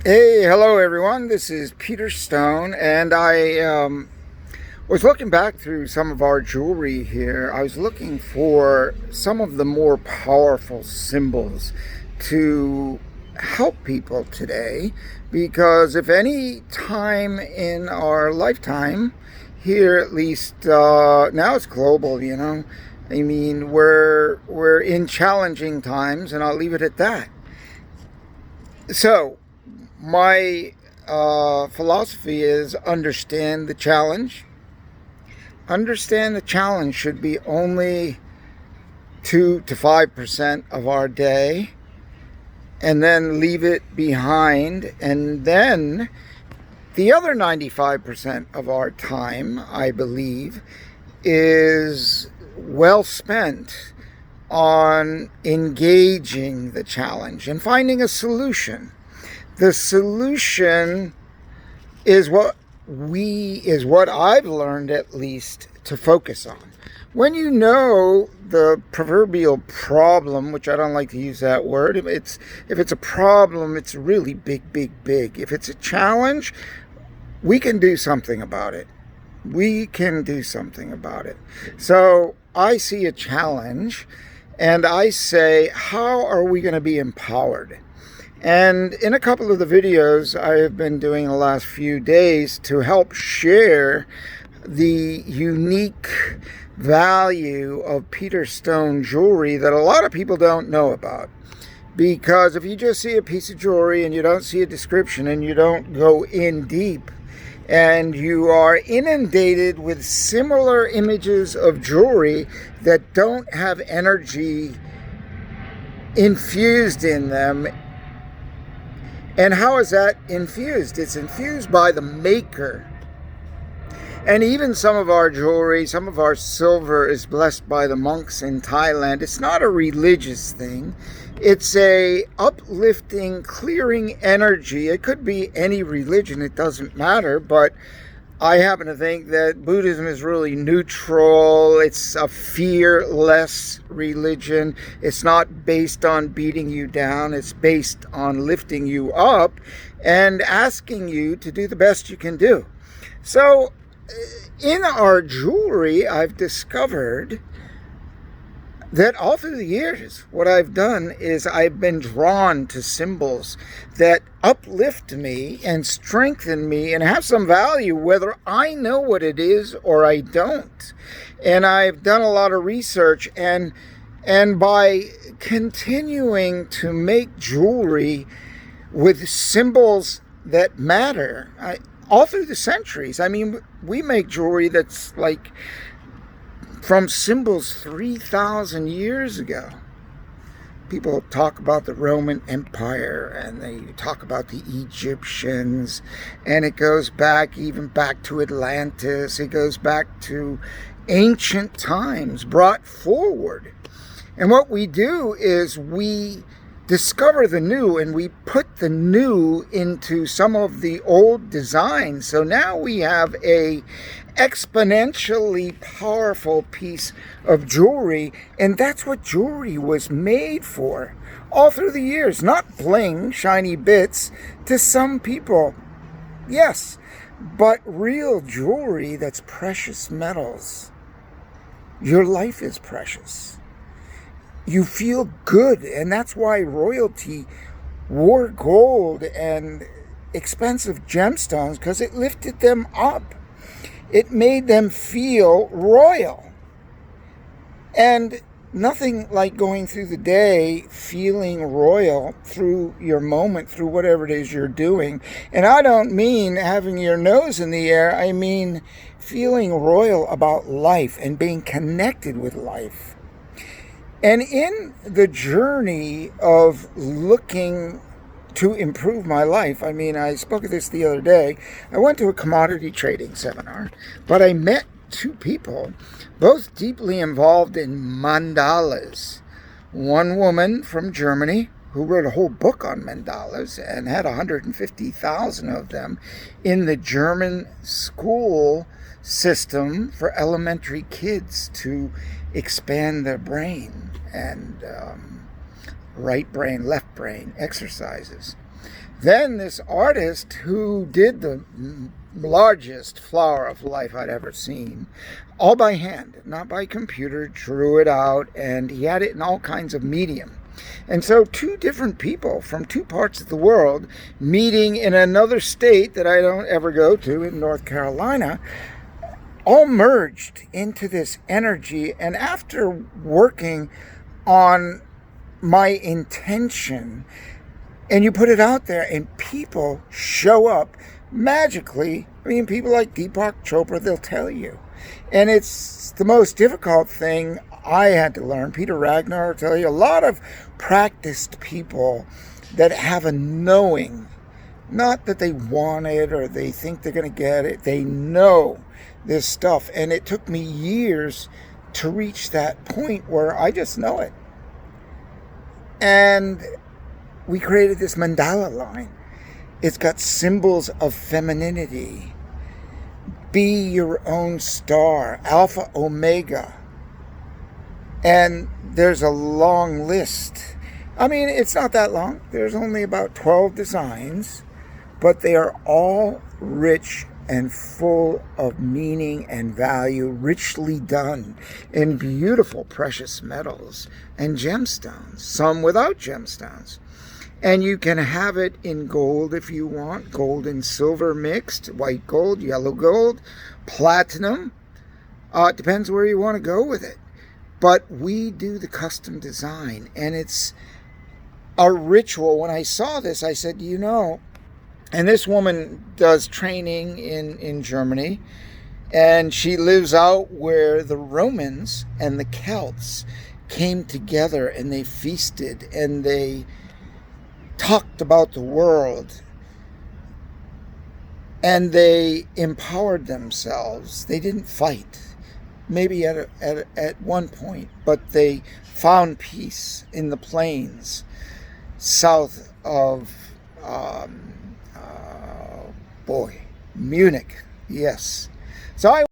Hey, hello everyone. This is Peter Stone, and I was looking back through some of our jewelry here. I was looking for some of the more powerful symbols to help people today, because if any time in our lifetime, here at least, now it's global, I mean, we're in challenging times, and I'll leave it at that. So, my philosophy is understand the challenge. Understand the challenge should be only 2 to 5% of our day, and then leave it behind. And then the other 95% of our time, I believe, is well spent on engaging the challenge and finding a solution. The solution is what I've learned, at least, to focus on. When you know the proverbial problem, which I don't like to use that word, if it's a problem, it's really big, big, big. If it's a challenge, we can do something about it. We can do something about it. So I see a challenge and I say, how are we going to be empowered? And in a couple of the videos I have been doing the last few days to help share the unique value of Peter Stone jewelry that a lot of people don't know about. Because if you just see a piece of jewelry and you don't see a description and you don't go in deep, and you are inundated with similar images of jewelry that don't have energy infused in them. And how is that infused? It's infused by the maker. And even some of our jewelry, some of our silver is blessed by the monks in Thailand. It's not a religious thing. It's a uplifting, clearing energy. It could be any religion, it doesn't matter, but I happen to think that Buddhism is really neutral. It's a fearless religion. It's not based on beating you down. It's based on lifting you up and asking you to do the best you can do. So in our jewelry, I've discovered that all through the years, what I've done is I've been drawn to symbols that uplift me and strengthen me and have some value, whether I know what it is or I don't. And I've done a lot of research, and by continuing to make jewelry with symbols that matter, all through the centuries. I mean, we make jewelry that's like from symbols 3,000 years ago. People talk about the Roman Empire, and they talk about the Egyptians, and it goes back to Atlantis. It goes back to ancient times brought forward. And what we do is we discover the new, and we put the new into some of the old designs. So now we have a exponentially powerful piece of jewelry, and that's what jewelry was made for all through the years. Not bling, shiny bits to some people, yes, but real jewelry that's precious metals. Your life is precious. You feel good, and that's why royalty wore gold and expensive gemstones, because it lifted them up. It made them feel royal. And nothing like going through the day feeling royal through your moment, through whatever it is you're doing. And I don't mean having your nose in the air. I mean feeling royal about life and being connected with life. And in the journey of looking to improve my life, I mean, I spoke of this the other day. I went to a commodity trading seminar, but I met two people, both deeply involved in mandalas. One woman from Germany who wrote a whole book on mandalas and had 150,000 of them in the German school system for elementary kids to expand their brain and right brain, left brain exercises. Then this artist who did the largest flower of life I'd ever seen, all by hand, not by computer, drew it out, and he had it in all kinds of medium. And so two different people from two parts of the world meeting in another state that I don't ever go to, in North Carolina, all merged into this energy. And after working on my intention, and you put it out there and people show up magically. I mean, people like Deepak Chopra, they'll tell you. And it's the most difficult thing I had to learn. Peter Ragnar will tell you. A lot of practiced people that have a knowing, not that they want it or they think they're going to get it. They know this stuff. And it took me years to reach that point where I just know it. And we created this mandala line. It's got symbols of femininity. Be your own star, Alpha, Omega. And there's a long list. I mean, it's not that long. There's only about 12 designs, but they are all rich and full of meaning and value, richly done in beautiful precious metals and gemstones, some without gemstones. And you can have it in gold if you want, gold and silver mixed, white gold, yellow gold, platinum. It depends where you want to go with it. But we do the custom design, and it's a ritual. When I saw this, I said, you know, and this woman does training in Germany, and she lives out where the Romans and the Celts came together, and they feasted, and they talked about the world, and they empowered themselves. They didn't fight, maybe at one point, but they found peace in the plains south of Munich. Yes. So I